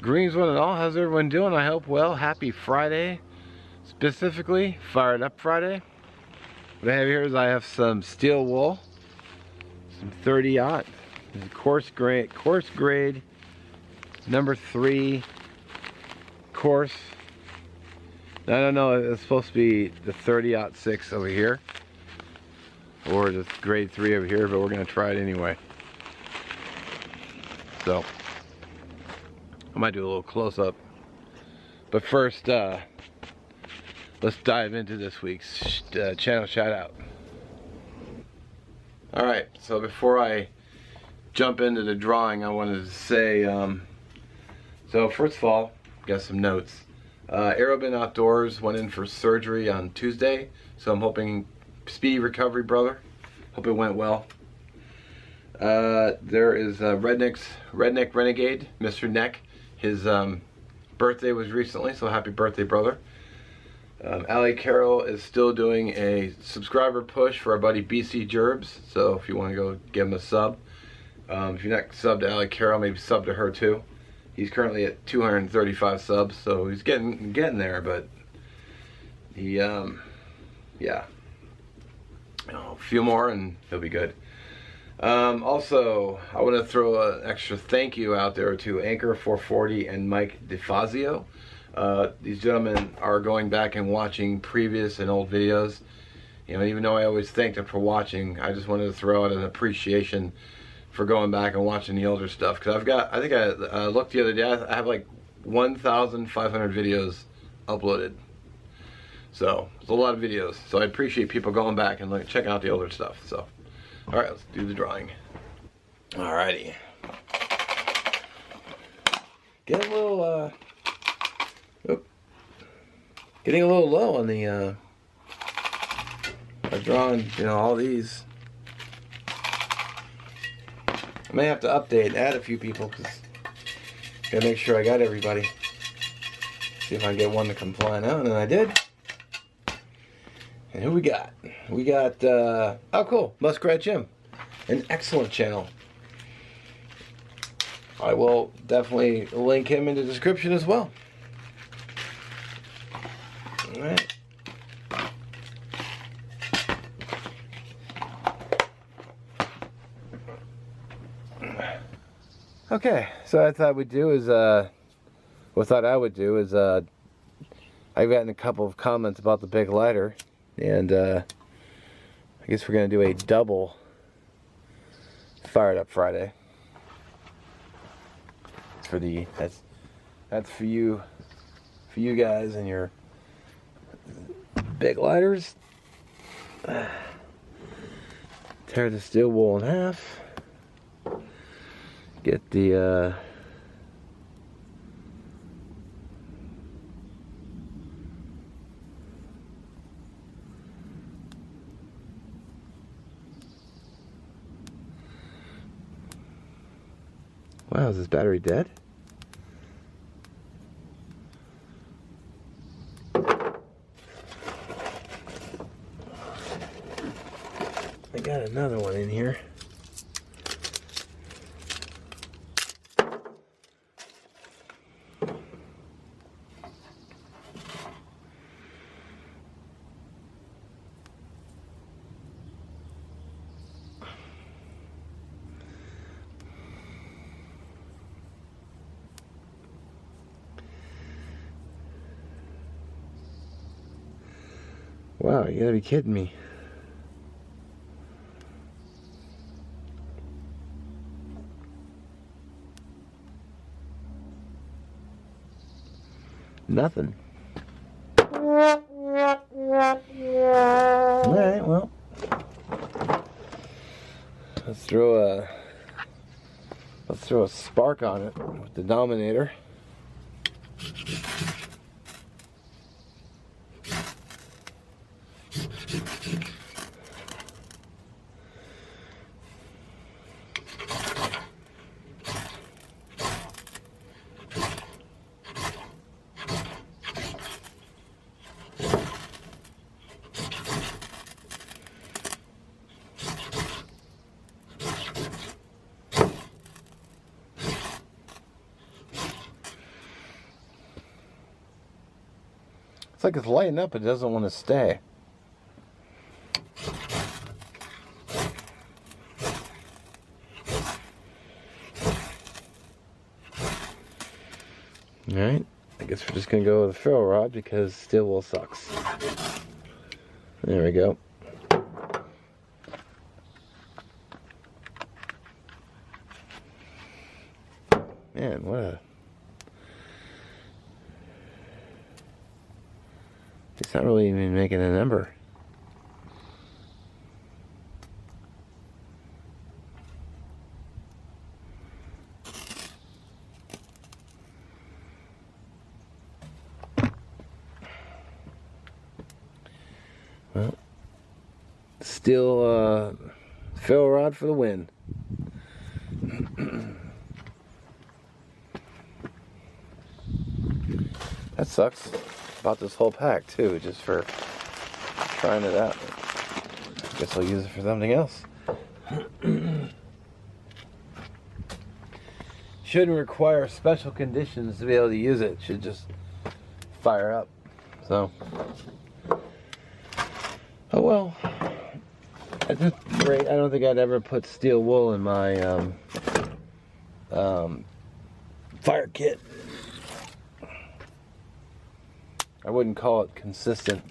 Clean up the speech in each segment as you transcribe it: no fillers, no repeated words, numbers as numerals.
Greens one and all, how's everyone doing? I hope well. Happy Friday, specifically Fired Up Friday. What I have here is I have some steel wool, some 30-aught, coarse grade, number 3 coarse. I don't know, it's supposed to be the 30-06 over here, or the grade 3 over here, but we're gonna try it anyway. So I might do a little close-up, but first let's dive into this week's channel shout out. Alright, so before I jump into the drawing, I wanted to say, so first of all, got some notes. Aerobin Outdoors went in for surgery on Tuesday, so I'm hoping speedy recovery, brother. Hope it went well. There is Redneck Renegade, Mr. Neck. His birthday was recently, so happy birthday, brother. CARROLL is still doing a subscriber push for our buddy BC Jerbs, so if you want to go give him a sub. If you're not subbed to CARROLL, maybe sub to her too. He's currently at 235 subs, so he's getting there, but he, yeah, a few more and he'll be good. Also, I want to throw an extra thank you out there to Anchor 440 and Mike DeFazio. These gentlemen are going back and watching previous and old videos. You know, even though I always thank them for watching, I just wanted to throw out an appreciation for going back and watching the older stuff, because I think I looked the other day, I have like 1,500 videos uploaded, so it's a lot of videos, so I appreciate people going back and checking out the older stuff. So alright, let's do the drawing. Alrighty, getting a little getting a little low on the I've drawn, you know, all these. I may have to update and add a few people, because I gotta make sure I got everybody. See if I can get one to come flying out, and I did. And who we got? We got, oh cool, Muskrat Jim. An excellent channel. I will definitely link him in the description as well. Alright. Okay, so I thought I would do is, I've gotten a couple of comments about the big lighter, and I guess we're gonna do a double Fired Up Friday. It's for the that's for you guys and your big lighters. Tear the steel wool in half. Get the wow, is this battery dead? I got another one in here. Wow, you gotta be kidding me. Nothing. Alright, well, let's throw a spark on it with the Dominator. It's like it's lighting up, it doesn't want to stay. Alright, I guess we're just going to go with a ferro rod because steel wool sucks. There we go. Man, what a... It's not really even making a number. Well, still ferro rod for the win. That sucks. Bought this whole pack too, just for trying it out. Guess I'll use it for something else. Shouldn't require special conditions to be able to use it. Should just fire up. So, oh well. At this rate, I don't think I'd ever put steel wool in my fire kit. I wouldn't call it consistent.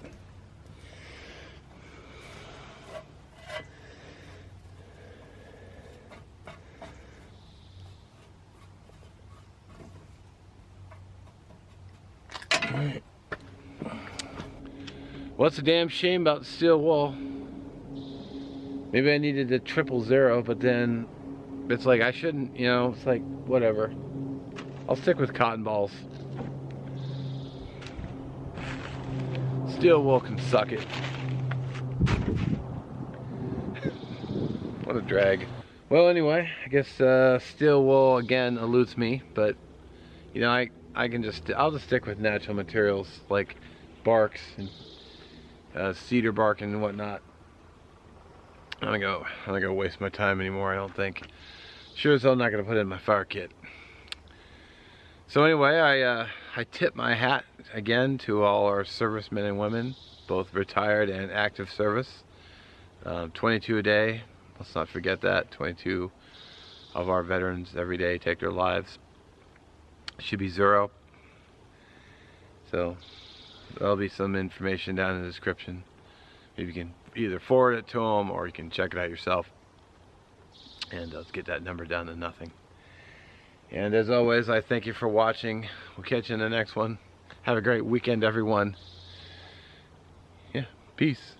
Right. What's a damn shame about steel wool? Maybe I needed a 000, but then it's like I shouldn't, you know, it's like whatever. I'll stick with cotton balls. Steel wool can suck it. What a drag. Well, anyway, I guess steel wool again eludes me, but you know, I'll just stick with natural materials like barks and cedar bark and whatnot. I'm not gonna waste my time anymore, I don't think. Sure as hell not gonna put it in my fire kit. So anyway, I tip my hat again to all our servicemen and women, both retired and active service. 22 a day, let's not forget that. 22 of our veterans every day take their lives. Should be 0. So there'll be some information down in the description. Maybe you can either forward it to them or you can check it out yourself. And let's get that number down to nothing. And as always, I thank you for watching. We'll catch you in the next one. Have a great weekend, everyone. Yeah, peace.